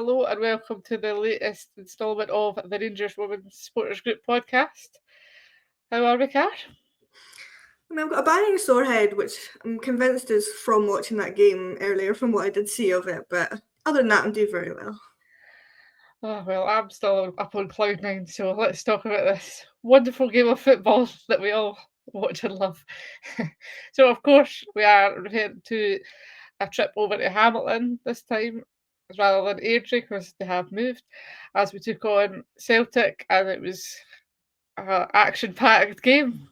Hello and welcome to the latest instalment of the Rangers Women's Supporters Group podcast. How are we, Car? I mean, I've got a banging sore head, which I'm convinced is from watching that game earlier, from what I did see of it. But other than that, I'm doing very well. Oh, well, I'm still up on cloud nine, so let's talk about this wonderful game of football that we all watch and love. So, of course, we are referring to a trip over to Hamilton this time rather than Airdrie because they have moved as we took on Celtic and it was an action-packed game.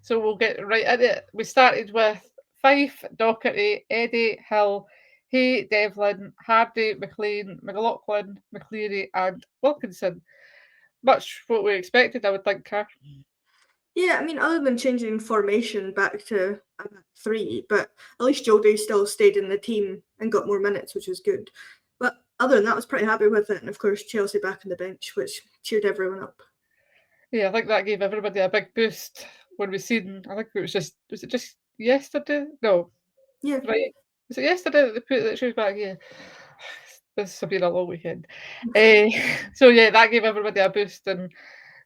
So we'll get right into it. We started with Fife, Docherty, Eddie, Hill, Hay, Devlin, Hardy, McLean, McLaughlin, McCleary, and Wilkinson. Much what we expected, I would think, Car. Yeah, I mean, other than changing formation back to a back three, but at least Jodie still stayed in the team and got more minutes, which was good. But other than that, I was pretty happy with it. And of course, Chelsea back on the bench, which cheered everyone up. Yeah, I think that gave everybody a big boost when we seen. I think was it just yesterday? No, Yeah. right. Was it yesterday that they put that she was back? Yeah. This has been a long weekend. So yeah, that gave everybody a boost and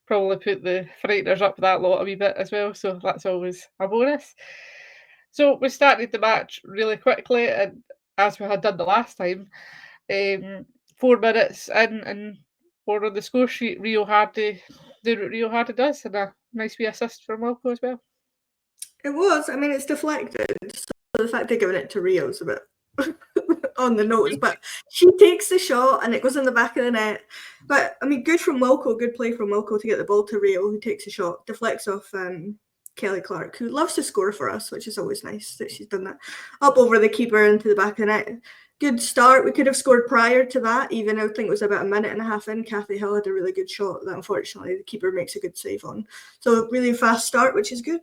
probably put the frighteners up that lot a wee bit as well. So that's always a bonus. So we started the match really quickly, and as we had done the last time, 4 minutes in, and we're on the score sheet. Rio Hardy doing what Rio Hardy does, and a nice wee assist from Wilco as well. It was. I mean, it's deflected. So the fact they're giving it to Rio's a bit on the nose, but she takes the shot and it goes in the back of the net. But I mean, good from Wilco, good play from Wilco to get the ball to Rio, who takes a shot, deflects off Kelly Clark, who loves to score for us, which is always nice that she's done that. Up over the keeper into the back of the net. Good start. We could have scored prior to that, even I think it was about a minute and a half in. Kathy Hill had a really good shot that unfortunately the keeper makes a good save on. So really fast start, which is good.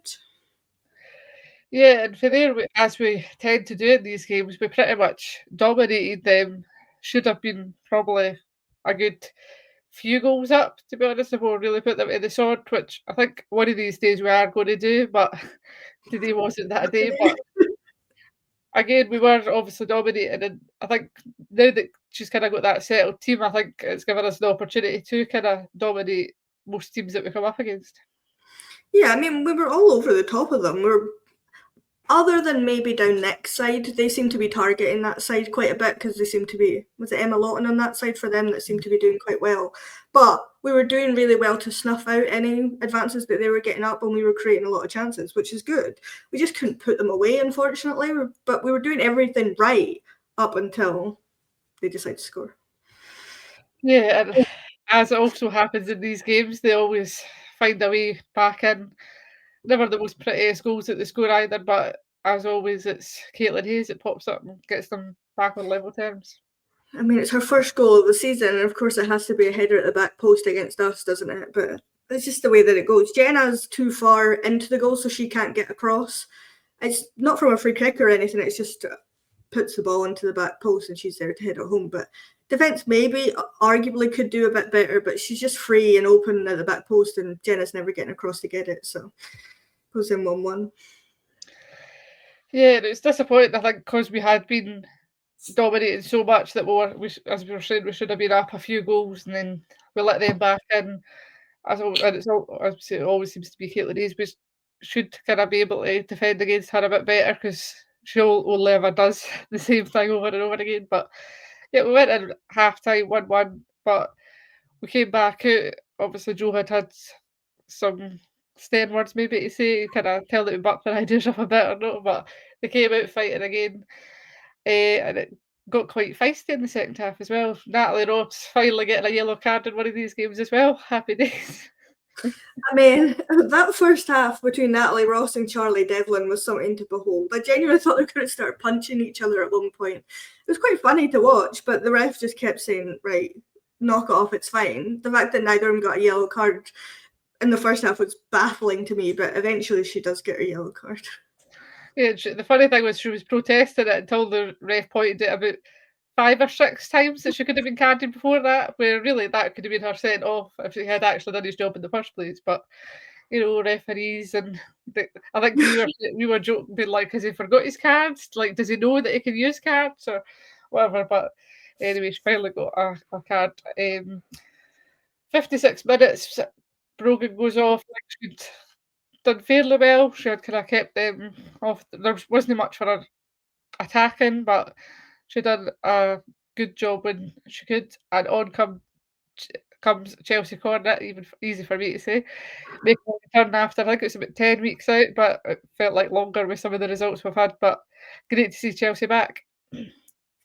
Yeah, and for there, as we tend to do in these games, we pretty much dominated them. Should have been probably a good few goals up, to be honest, if we really put them in the sword, which I think one of these days we are going to do, but today wasn't that day. But again, we were obviously dominating, and I think now that she's kind of got that settled team, I think it's given us the opportunity to kind of dominate most teams that we come up against. Yeah, I mean, we were all over the top of them. Other than maybe down Nick's side, they seem to be targeting that side quite a bit because they seem to be, was it Emma Lawton on that side for them that seemed to be doing quite well. But we were doing really well to snuff out any advances that they were getting up, and we were creating a lot of chances, which is good. We just couldn't put them away, unfortunately, but we were doing everything right up until they decided to score. Yeah, and as it also happens in these games, they always find a way back in. Never the most prettiest goals that they score either, but as always, it's Caitlin Hayes that pops up and gets them back on level terms. I mean, it's her first goal of the season, and of course it has to be a header at the back post against us, doesn't it? But it's just the way that it goes. Jenna's too far into the goal, so she can't get across. It's not from a free kick or anything, it's just puts the ball into the back post and she's there to head it home. But defence maybe arguably could do a bit better, but she's just free and open at the back post, and Jenna's never getting across to get it, so goes in 1-1. Yeah, it's disappointing, I think, because we had been dominating so much that as we were saying, we should have been up a few goals and then we let them back in. And it's as we say, it always seems to be Caitlin Hayes. We should kind of be able to defend against her a bit better because she only ever does the same thing over and over again. But yeah, we went in half time 1-1, but we came back out. Obviously, Joe had some stern words maybe to say, kind of tell that we bucked their ideas up a bit or not, but they came out fighting again. And it got quite feisty in the second half as well. Natalie Ross finally getting a yellow card in one of these games as well. Happy days. I mean, that first half between Natalie Ross and Charlie Devlin was something to behold. I genuinely thought they were going to start punching each other at one point. It was quite funny to watch, but the ref just kept saying, right, knock it off, it's fine. The fact that neither of them got a yellow card in the first half was baffling to me, but eventually she does get a yellow card. Yeah, the funny thing was she was protesting it until the ref pointed it about 5 or 6 times that she could have been carded before that, where really that could have been her sent off if he had actually done his job in the first place. But referees and I think we were joking, being like, has he forgot his cards? Like, does he know that he can use cards or whatever? But Anyway, she finally got a card. 56 minutes, Brogan goes off. I think she'd done fairly well. She had kind of kept them off. There wasn't much for her attacking, but she done a good job when she could. And on comes Chelsea corner, even easy for me to say. Making a return after, I think it was about 10 weeks out, but it felt like longer with some of the results we've had. But great to see Chelsea back.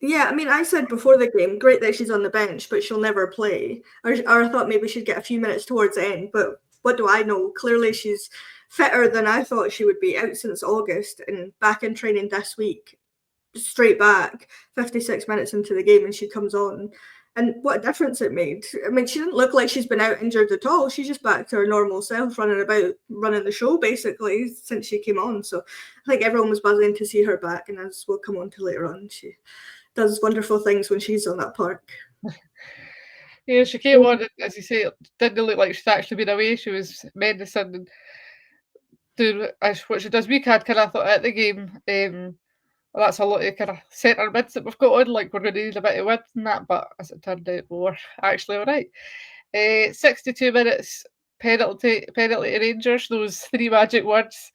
Yeah, I mean, I said before the game, great that she's on the bench, but she'll never play. Or I thought maybe she'd get a few minutes towards the end, but what do I know? Clearly she's fitter than I thought she would be, out since August and back in training this week. Straight back, 56 minutes into the game, and she comes on. And what a difference it made. I mean, she didn't look like she's been out injured at all. She's just back to her normal self, running about, running the show, basically, since she came on. So I think everyone was buzzing to see her back, and as we'll come on to later on, she does wonderful things when she's on that park. Yeah, she came on, as you say, it didn't look like she's actually been away. She was menacing and doing what she does. We had kind of thought at the game, well, that's a lot of kind of centre mids that we've got on, like we're going to need a bit of width and that, but as it turned out, we were actually all right. 62 minutes, penalty to Rangers, those three magic words.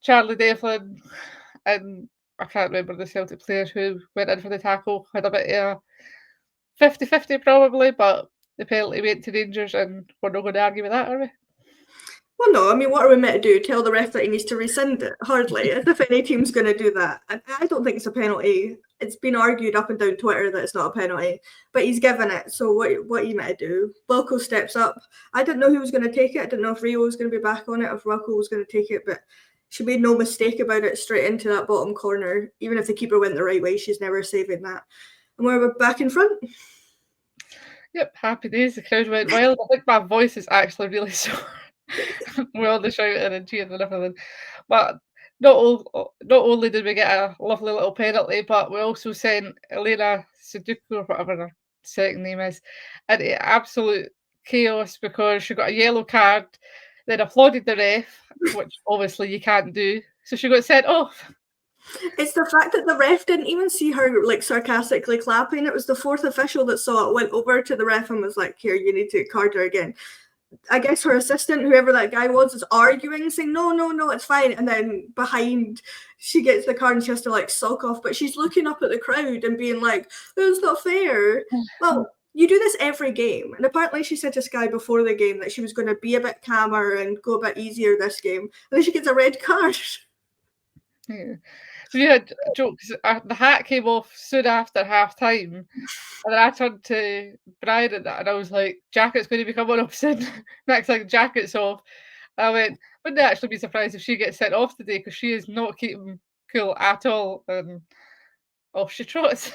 Charlie Devlin and I can't remember the Celtic player who went in for the tackle, had a bit of a 50-50 probably, but the penalty went to Rangers and we're not going to argue with that, are we? Well, no, I mean, what are we meant to do? Tell the ref that he needs to rescind it? Hardly, as if any team's going to do that. I don't think it's a penalty. It's been argued up and down Twitter that it's not a penalty, but he's given it. So what are you meant to do? Wilco steps up. I didn't know who was going to take it. I didn't know if Rio was going to be back on it, if Wilco was going to take it, but she made no mistake about it, straight into that bottom corner. Even if the keeper went the right way, she's never saving that. And we're back in front. Yep, happy days. The crowd went wild. I think my voice is actually really sore. With all the shouting and cheering and everything. But not only did we get a lovely little penalty, but we also sent Elena Sudoku, or whatever her second name is, into absolute chaos because she got a yellow card, then applauded the ref, which obviously you can't do. So she got sent off. It's the fact that the ref didn't even see her like sarcastically clapping. It was the fourth official that saw it, went over to the ref and was like, "Here, you need to card her again." I guess her assistant, whoever that guy was, is arguing, saying, no, it's fine. And then behind, she gets the card and she has to like sulk off. But she's looking up at the crowd and being like, "It's not fair." Well, you do this every game. And apparently she said to Sky before the game that she was going to be a bit calmer and go a bit easier this game. And then she gets a red card. Yeah. So you had jokes. The hat came off soon after half time, and then I turned to Brian and I was like, "Jacket's going to be coming off soon." Next thing, Jacket's off. I went, "Wouldn't actually be surprised if she gets sent off today because she is not keeping cool at all." And off she trots.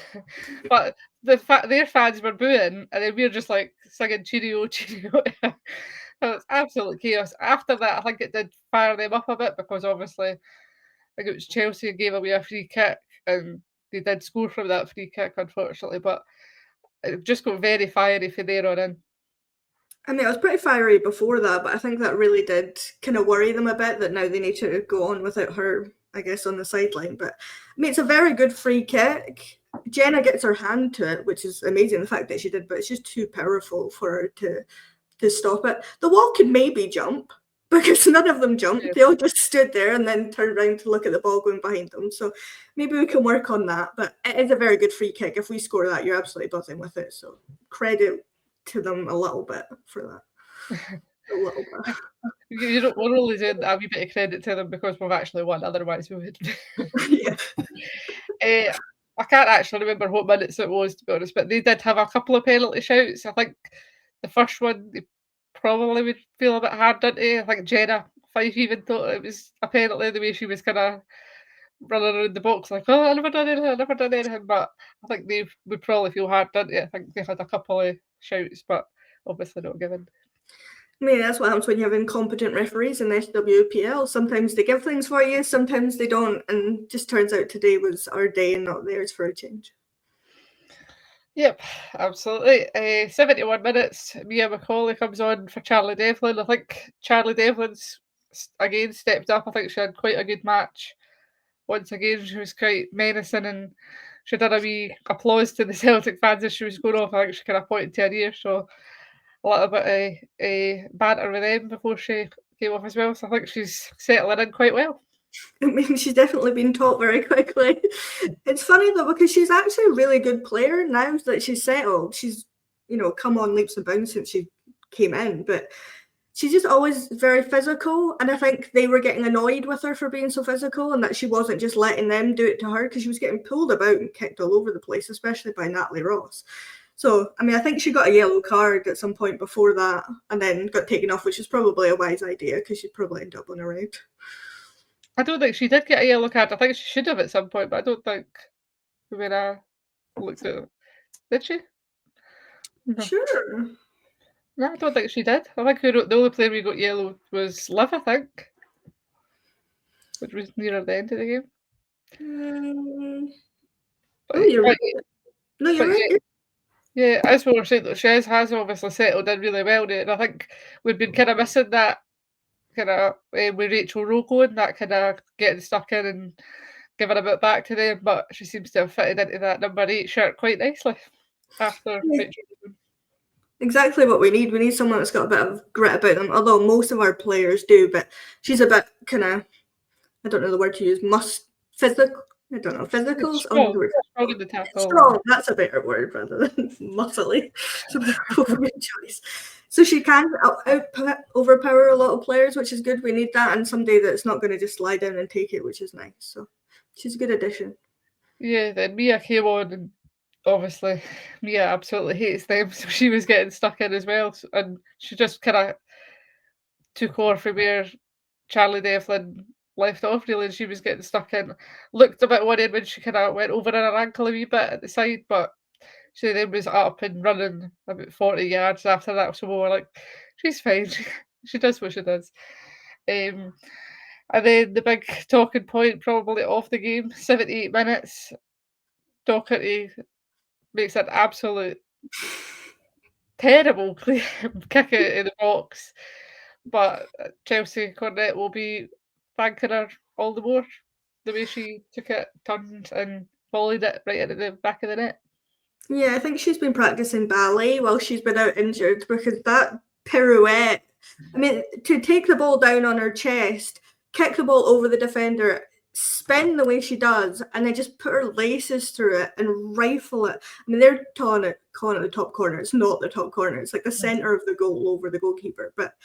But their fans were booing, and then we were just like singing "Cheerio, cheerio." It was absolute chaos. After that, I think it did fire them up a bit because obviously. I think it was Chelsea who gave away a free kick, and they did score from that free kick, unfortunately. But it just got very fiery from there on in. I mean, it was pretty fiery before that, but I think that really did kind of worry them a bit that now they need to go on without her, I guess, on the sideline. But I mean, it's a very good free kick. Jenna gets her hand to it, which is amazing, the fact that she did, but it's just too powerful for her to stop it. The wall could maybe jump, because none of them jumped. They all just stood there and then turned around to look at the ball going behind them. So maybe we can work on that. But it is a very good free kick. If we score that, you're absolutely buzzing with it. So credit to them a little bit for that. A little bit. We're only doing a wee bit of credit to them because we've actually won. Otherwise, we would. Yeah. I can't actually remember what minutes it was, to be honest, but they did have a couple of penalty shouts. I think the first one, they probably would feel a bit hard, didn't they? I think Jenna Fife even thought it was a penalty, the way she was kind of running around the box like, "Oh, I never done anything." But I think they would probably feel hard, didn't they? I think they had a couple of shouts, but obviously not given. I mean, that's what happens when you have incompetent referees in SWPL. Sometimes they give things for you, sometimes they don't. And just turns out today was our day and not theirs for a change. Yep, absolutely. 71 minutes, Mia Macaulay comes on for Charlie Devlin. I think Charlie Devlin's again stepped up. I think she had quite a good match. Once again, she was quite menacing and she did a wee applause to the Celtic fans as she was going off. I think she kind of pointed to her ear, so a little bit of banter with them before she came off as well. So I think she's settling in quite well. I mean, she's definitely been taught very quickly. It's funny though, because she's actually a really good player now that she's settled. She's, come on leaps and bounds since she came in, but she's just always very physical. And I think they were getting annoyed with her for being so physical and that she wasn't just letting them do it to her, because she was getting pulled about and kicked all over the place, especially by Natalie Ross. So, I mean, I think she got a yellow card at some point before that and then got taken off, which is probably a wise idea because she'd probably end up on a red. I don't think she did get a yellow card. I think she should have at some point, but I don't think when I looked at it. Did she? No. Sure. No, I don't think she did. I think the only player we got yellow was Liv, I think, which was nearer the end of the game. You're right. No, you're right. Yeah, as we were saying, though, she has obviously settled in really well now, and I think we've been kind of missing that kind of with Rachel Rowe going, that kind of getting stuck in and giving a bit back to them, but she seems to have fitted into that number 8 shirt quite nicely after Rachel Rowe. Exactly what we need. We need someone that's got a bit of grit about them, although most of our players do, but she's a bit kind of, I don't know the word to use, physical. I don't know, physical? Strong in the tackle. Strong, that's a better word rather than muscly. So good choice. So she can overpower a lot of players, which is good. We need that, and somebody that's not going to just slide in and take it, which is nice. So she's a good addition. Yeah, then Mia came on, and obviously Mia absolutely hates them, so she was getting stuck in as well, and she just kind of took over from where Charlie Devlin left off, really, and she was getting stuck in. Looked a bit worried when she kind of went over her ankle a wee bit at the side, but she then was up and running about 40 yards after that, so we were like, she's fine. She does what she does. And then the big talking point probably off the game, 78 minutes, Doherty makes an absolute terrible kick it in the box, but Chelsea Cornet will be thanking her all the more the way she took it, turned and volleyed it right into the back of the net. Yeah, I think she's been practicing ballet while she's been out injured, because that pirouette, I mean, to take the ball down on her chest, kick the ball over the defender, spin the way she does, and then just put her laces through it and rifle it. I mean, they're calling it the top corner. It's not the top corner. It's like the center of the goal over the goalkeeper. But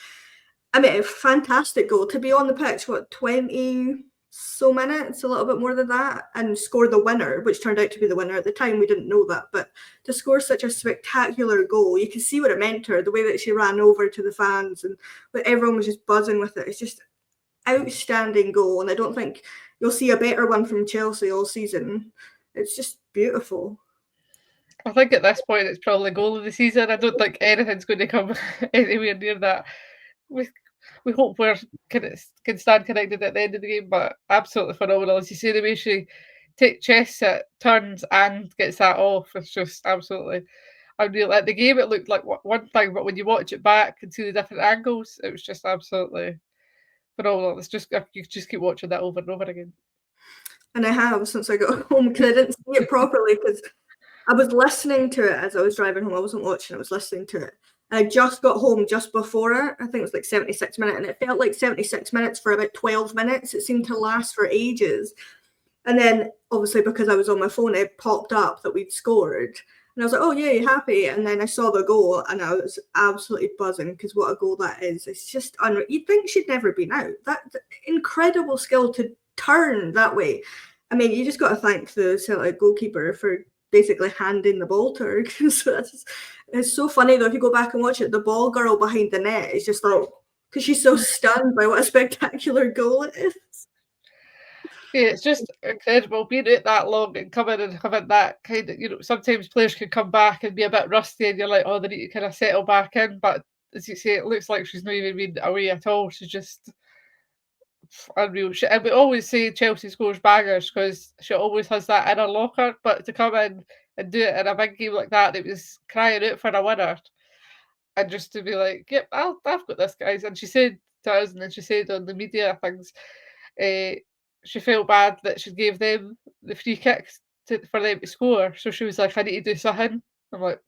I mean, a fantastic goal to be on the pitch. 20 so minutes, a little bit more than that, and score the winner, which turned out to be the winner. At the time, we didn't know that, but to score such a spectacular goal, you can see what it meant to her, the way that she ran over to the fans, and everyone was just buzzing with it. It's just outstanding goal, and I don't think you'll see a better one from Chelsea all season. It's just beautiful. I think at this point it's probably goal of the season. I don't think anything's going to come anywhere near that. We hope we can stand connected at the end of the game, but absolutely phenomenal. As you say, the way she chests it, turns and gets that off, it's just absolutely unreal. At the game it looked like one thing, but when you watch it back and see the different angles, it was just absolutely phenomenal. It's just, you just keep watching that over and over again. And I have since I got home, because I didn't see it properly, because I was listening to it as I was driving home. I wasn't watching, I was listening to it. And I just got home just before it. I think it was like 76 minutes, and it felt like 76 minutes for about 12 minutes. It seemed to last for ages. And then, obviously, because I was on my phone, it popped up that we'd scored. And I was like, oh, yeah, you happy? And then I saw the goal, and I was absolutely buzzing, because what a goal that is. It's just unreal. You'd think she'd never been out. That incredible skill to turn that way. I mean, you just got to thank the Celtic goalkeeper for basically handing the ball to her. So it's so funny, though, if you go back and watch it, the ball girl behind the net is just like, because she's so stunned by what a spectacular goal it is. Yeah, it's just incredible being out that long and coming and having that kind of, sometimes players can come back and be a bit rusty and you're like, oh, they need to kind of settle back in. But as you say, it looks like she's not even been away at all. She's just unreal. And we always say Chelsea scores bangers because she always has that inner locker, but to come in and do it in a big game like that, it was crying out for a winner. And just to be like, yep, I've got this, guys. And she said to us, and then she said on the media things, she felt bad that she gave them the free kicks for them to score. So she was like, I need to do something. I'm like,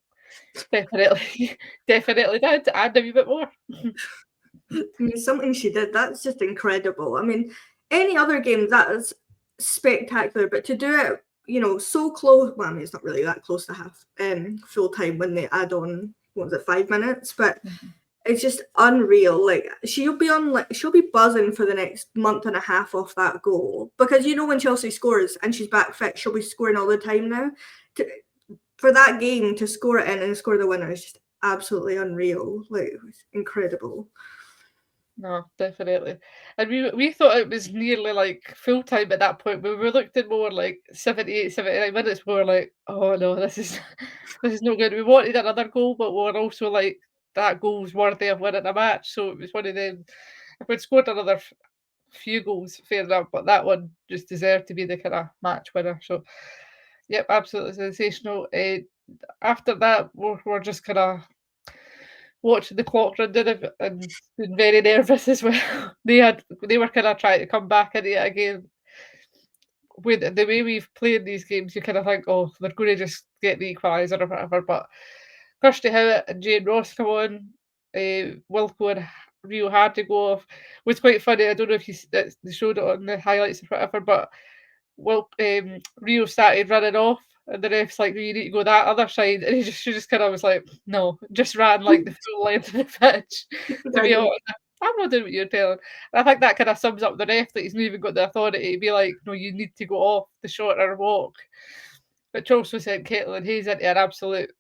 definitely, definitely did, and a wee bit more. I mean, something she did, that's just incredible. I mean, any other game, that is spectacular, but to do it, so close, well, I mean, it's not really that close to half full time when they add on, what was it, 5 minutes, but it's just unreal. Like, she'll be buzzing for the next month and a half off that goal, because when Chelsea scores and she's back fit, she'll be scoring all the time now. For that game to score it in and score the winner is just absolutely unreal. Like, it was incredible. No, definitely. And we thought it was nearly like full time at that point, but we looked at more like 78, 79 minutes. We were like, oh no, this is this is no good. We wanted another goal, but we were also like, that goal was worthy of winning a match. So it was one of them. If we'd scored another few goals, fair enough, but that one just deserved to be the kind of match winner. So, yep, absolutely sensational. After that, we're just kind of watching the clock run down and being very nervous as well. They were kind of trying to come back into it again. With the way we've played these games, you kind of think, oh, they're going to just get the equaliser or whatever. But Kirsty Howitt and Jane Ross come on. Wilco and Rio had to go off. It was quite funny. I don't know if they showed it on the highlights or whatever, but Rio started running off, and the ref's like, you need to go that other side, and she just kind of was like, no, just ran like the full length of the pitch. To be honest, I'm not doing what you're telling. And I think that kind of sums up the ref, that he's not even got the authority to be like, no, you need to go off the shorter walk. Which also sent Caitlin Hayes into an absolute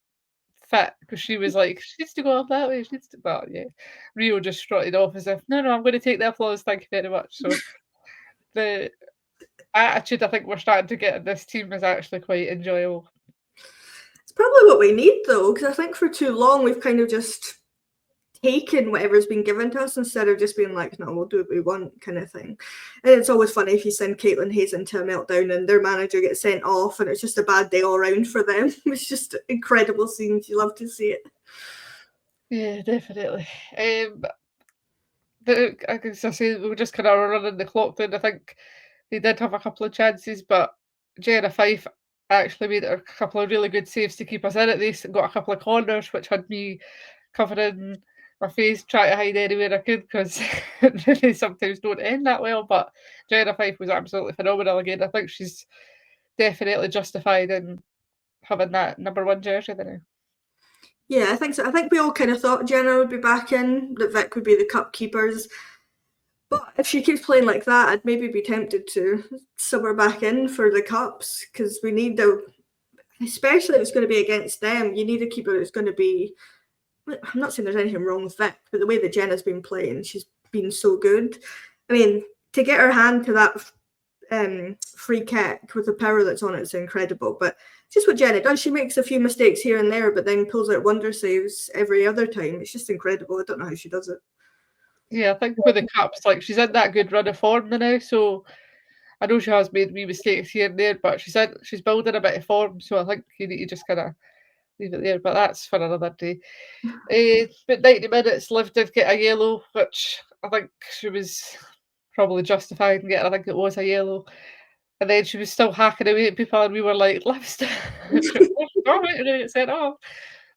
fit, because she was like, she needs to go off that way. She needs to, but yeah, Rio just strutted off as if, no, I'm going to take the applause. Thank you very much. So the attitude I think we're starting to get in this team is actually quite enjoyable. It's probably what we need, though, because I think for too long we've kind of just taken whatever's been given to us instead of just being like, no, we'll do what we want, kind of thing. And it's always funny if you send Caitlin Hayes into a meltdown and their manager gets sent off and it's just a bad day all around for them. It's just incredible scenes. You love to see it. Yeah, definitely. As I say, we were just kind of running the clock down. I think they did have a couple of chances, but Jenna Fife actually made a couple of really good saves to keep us in it. They got a couple of corners, which had me covering my face, trying to hide anywhere I could, because they sometimes don't end that well. But Jenna Fife was absolutely phenomenal again. I think she's definitely justified in having that number 1 jersey now. Yeah, I think so. I think we all kind of thought Jenna would be back in, that Vic would be the cup keepers. But if she keeps playing like that, I'd maybe be tempted to sub her back in for the cups, because we need especially if it's going to be against them, you need a keeper that's going to be, I'm not saying there's anything wrong with Vic, but the way that Jenna's been playing, she's been so good. I mean, to get her hand to that free kick with the power that's on it is incredible. But just what Jenna does, she makes a few mistakes here and there, but then pulls out wonder saves every other time. It's just incredible. I don't know how she does it. Yeah, I think with the cups, like, she's in that good run of form now, so I know she has made wee mistakes here and there, but she's building a bit of form, so I think you need to just kind of leave it there. But that's for another day. But 90 minutes, Liv did get a yellow, which I think she was probably justified in getting. I think it was a yellow. And then she was still hacking away at people, and we were like, Liv's you're going to get sent off.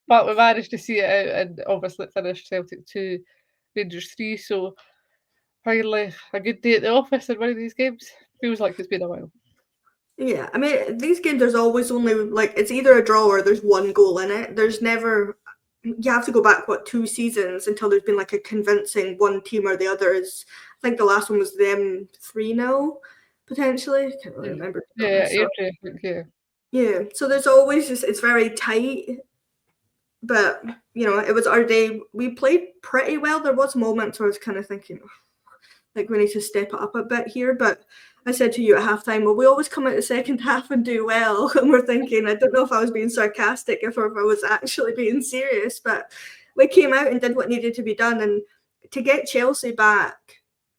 But we managed to see it out, and obviously it finished Celtic 2, Rangers 3. So finally, a good day at the office in one of these games. Feels like it's been a while. Yeah, I mean, these games, there's always only, like, it's either a draw or there's one goal in it. There's never, you have to go back, 2 seasons until there's been, like, a convincing one team or the other. I think the last one was them 3-0, potentially. I can't really remember. Yeah, I think, yeah. Yeah, so there's always just, it's very tight. But, it was our day. We played pretty well. There was moments where I was kind of thinking, like, we need to step it up a bit here. But I said to you at halftime, well, we always come out the second half and do well. And we're thinking, I don't know if I was being sarcastic or if I was actually being serious. But we came out and did what needed to be done. And to get Chelsea back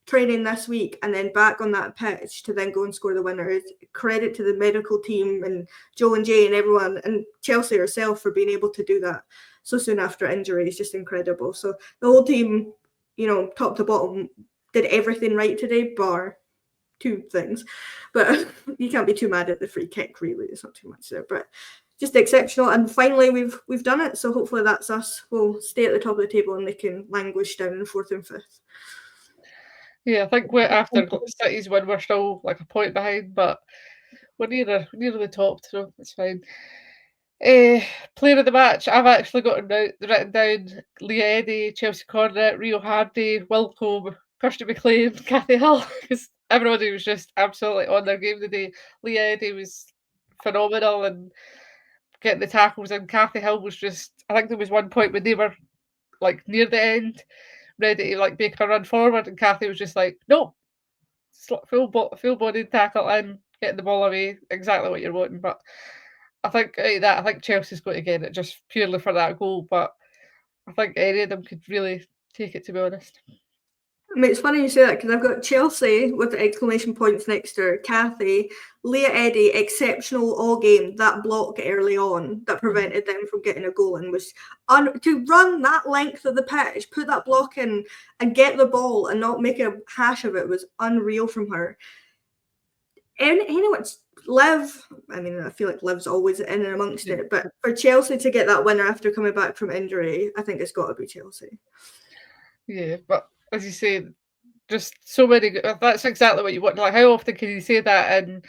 training this week and then back on that pitch to then go and score the winner is credit to the medical team and Joe and Jay and everyone and Chelsea herself for being able to do that so soon after injury. Is just incredible. So the whole team, top to bottom, did everything right today, bar two things, but you can't be too mad at the free kick. Really, it's not too much there, but just exceptional. And finally, we've done it. So hopefully that's us. We'll stay at the top of the table and they can languish down in fourth and fifth. Yeah, I think we're after City's win, we're still like a point behind, but we're nearer the top, so it's fine. Player of the match, I've actually got written down Leah Eddy, Chelsea Cornet, Rio Hardy, Wilco, Kirsty McLean, Kathy Hill, because everybody was just absolutely on their game today. Leah Eddy was phenomenal and getting the tackles, and Kathy Hill was just, I think there was one point when they were like near the end, ready to like make a run forward, and Kathy was just like, nope, full body tackle in, getting the ball away, exactly what you're wanting. But I think I think Chelsea's going to get it just purely for that goal. But I think any of them could really take it, to be honest. I mean, it's funny you say that because I've got Chelsea with the exclamation points next to her, Kathy, Leah Eddy, exceptional all game. That block early on that prevented them from getting a goal and was to run that length of the pitch, put that block in and get the ball and not make a hash of it was unreal from her. And anyone's Liv, I mean, I feel like Liv's always in and amongst it, but for Chelsea to get that winner after coming back from injury, I think it's got to be Chelsea. Yeah, but as you say, just so many. That's exactly what you want. Like, how often can you say that in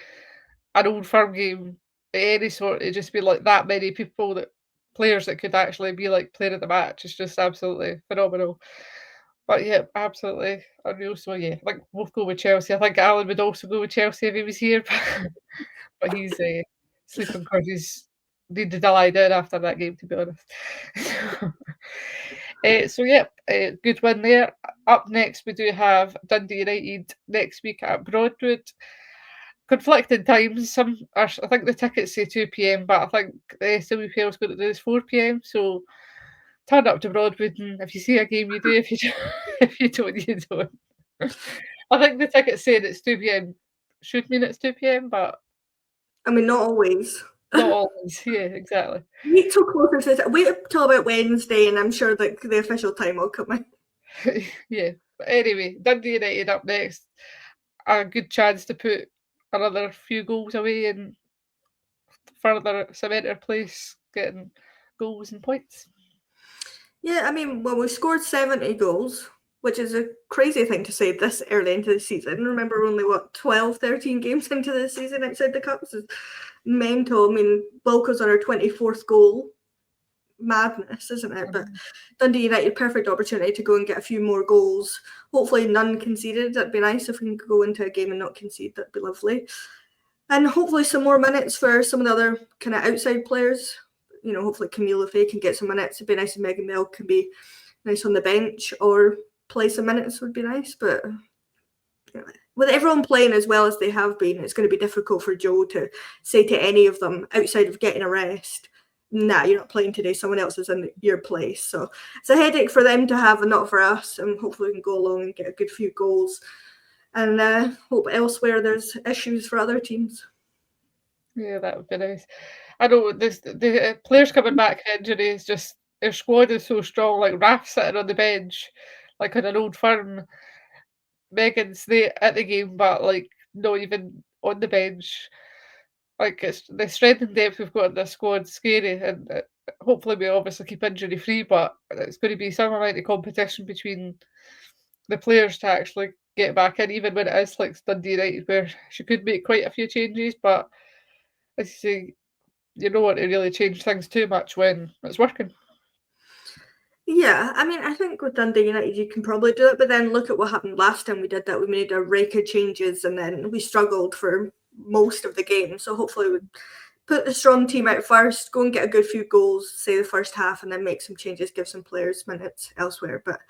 an Old Firm game? Any sort, it just be like that many people that players that could actually be like player of the match. It's just absolutely phenomenal. But yeah, absolutely unreal. So yeah, I think we'll go with Chelsea. I think Alan would also go with Chelsea if he was here, but he's sleeping because he's needed to lie down after that game, to be honest. So yeah, good win there. Up next, we do have Dundee United next week at Broadwood. Conflicting times. I think the tickets say 2 p.m, but I think the SWPL is going to do this 4 p.m. So turn up to Broadwood, and if you see a game, you do. If you if you don't, you don't. I think the tickets saying it's 2 p.m. should mean it's 2 p.m, but I mean, not always. not always. Yeah, exactly. Wait till closer to wait till about Wednesday, and I'm sure that the official time will come in. Yeah. But anyway, Dundee United up next. A good chance to put another few goals away and further cement their place, getting goals and points. Yeah, I mean, well, we scored 70 goals, which is a crazy thing to say this early into the season. Remember, only, 12, 13 games into the season outside the Cups? Is mental. I mean, Wilco's on our 24th goal. Madness, isn't it? But Dundee United, perfect opportunity to go and get a few more goals. Hopefully none conceded. That'd be nice if we can go into a game and not concede. That'd be lovely. And hopefully some more minutes for some of the other kind of outside players. You know, hopefully Camille Lefay can get some minutes. It'd be nice if Megan Bell can be nice on the bench or play some minutes would be nice. But you know, with everyone playing as well as they have been, it's going to be difficult for Joe to say to any of them outside of getting a rest, nah, you're not playing today, someone else is in your place. So it's a headache for them to have and not for us, and hopefully we can go along and get a good few goals and hope elsewhere there's issues for other teams. Yeah, that would be nice. I know the players coming back from injury is just their squad is so strong. Like Raf sitting on the bench, like on an Old Firm. Megan's there at the game, but like not even on the bench. Like it's the strength and depth we've got in this squad scary, and hopefully we obviously keep injury free. But it's going to be some amount of competition between the players to actually get back in, even when it is like Dundee United, where she could make quite a few changes. But as you say, you don't want to really change things too much when it's working. Yeah, I mean, I think with Dundee United you can probably do it, but then look at what happened last time we did that. We made a rake of changes and then we struggled for most of the game. So hopefully we put the strong team out first, go and get a good few goals, say the first half, and then make some changes, give some players minutes elsewhere. But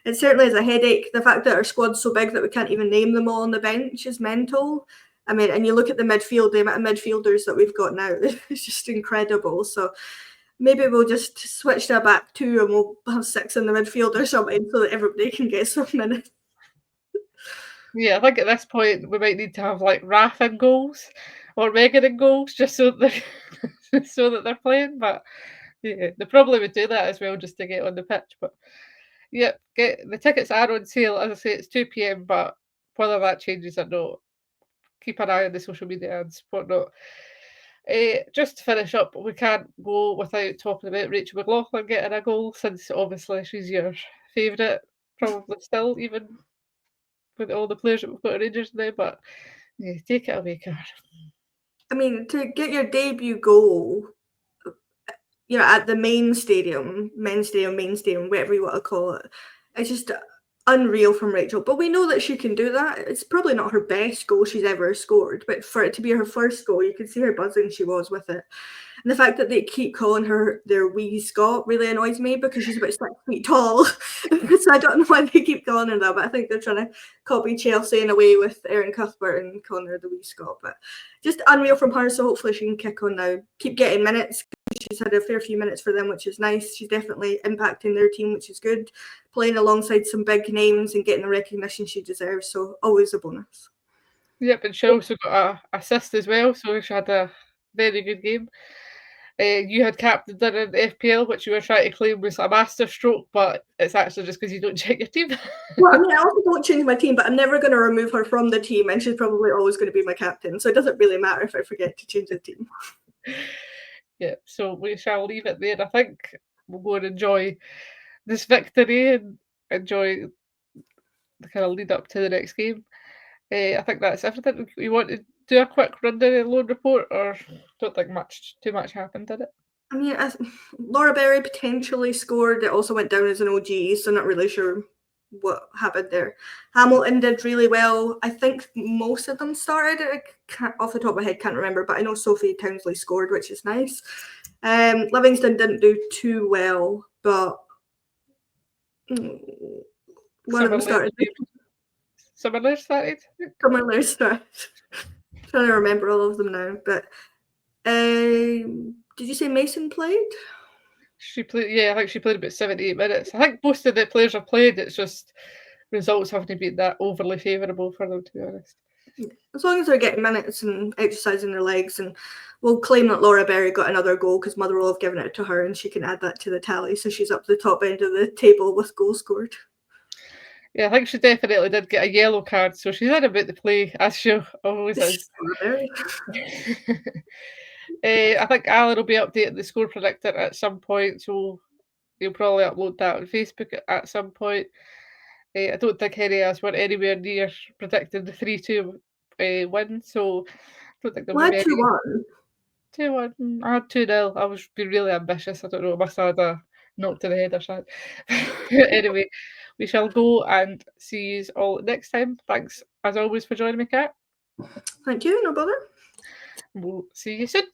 it certainly is a headache. The fact that our squad's so big that we can't even name them all on the bench is mental. I mean, and you look at the midfield, the amount of midfielders that we've got now, it's just incredible. So maybe we'll just switch to a back two and we'll have 6 in the midfield or something so that everybody can get some minutes. Yeah, I think at this point we might need to have like Raf in goals or Megan in goals just so that they're so that they're playing. But yeah, they probably would do that as well just to get on the pitch. But yeah, get the tickets are on sale. As I say, it's 2 p.m. But whether that changes or not, keep an eye on the social media and whatnot. Just to finish up, we can't go without talking about Rachel McLaughlin getting a goal, since obviously she's your favourite, probably still, even with all the players that we've got at Rangers now. But yeah, take it away, Car. I mean, to get your debut goal, at the men's stadium, whatever you want to call it, it's just unreal from Rachel. But we know that she can do that. It's probably not her best goal she's ever scored, but for it to be her first goal, you could see how buzzing she was with it. And the fact that they keep calling her their wee Scot really annoys me, because she's about 6 feet tall. So I don't know why they keep calling her that, but I think they're trying to copy Chelsea in a way with Erin Cuthbert and calling her the wee Scot. But just unreal from her, so hopefully she can kick on now. Keep getting minutes. She's had a fair few minutes for them, which is nice. She's definitely impacting their team, which is good. Playing alongside some big names and getting the recognition she deserves, so always a bonus. Yep, and she also got a assist as well, so she had a very good game. You had captained her in the FPL, which you were trying to claim was a master stroke, but it's actually just because you don't check your team. Well, I mean, I also don't change my team, but I'm never going to remove her from the team, and she's probably always going to be my captain, so it doesn't really matter if I forget to change the team. Yeah, so we shall leave it there. I think we'll go and enjoy this victory and enjoy the kind of lead up to the next game. I think that's everything. We want to do a quick rundown of the loan report, or don't think too much happened, did it? I mean, Laura Berry potentially scored. It also went down as an OG, so not really sure what happened there. Hamilton did really well. I think most of them started. Off the top of my head, can't remember, but I know Sophie Townsley scored, which is nice. Livingston didn't do too well, but one of them started. Summerler started. Summerler started. Trying to remember all of them now, but did you say Mason played? She played, yeah, I think she played about 78 minutes. I think most of the players have played, it's just results haven't been that overly favourable for them, to be honest. As long as they're getting minutes and exercising their legs, and we'll claim that Laura Berry got another goal because Mother will have given it to her and she can add that to the tally, so she's up the top end of the table with goals scored. Yeah, I think she definitely did get a yellow card, so she's in about the play, as she always is. I think Alan will be updating the score predictor at some point, so he'll probably upload that on Facebook at some point. I don't think any of us were anywhere near predicting the 3-2 win, so I don't think there'll be many. 2-1. 2-1. I had 2-0. I was being really ambitious. I don't know, I must have had a knock to the head or something. Anyway, we shall go and see you all next time. Thanks, as always, for joining me, Kat. Thank you, no bother. We'll see you soon.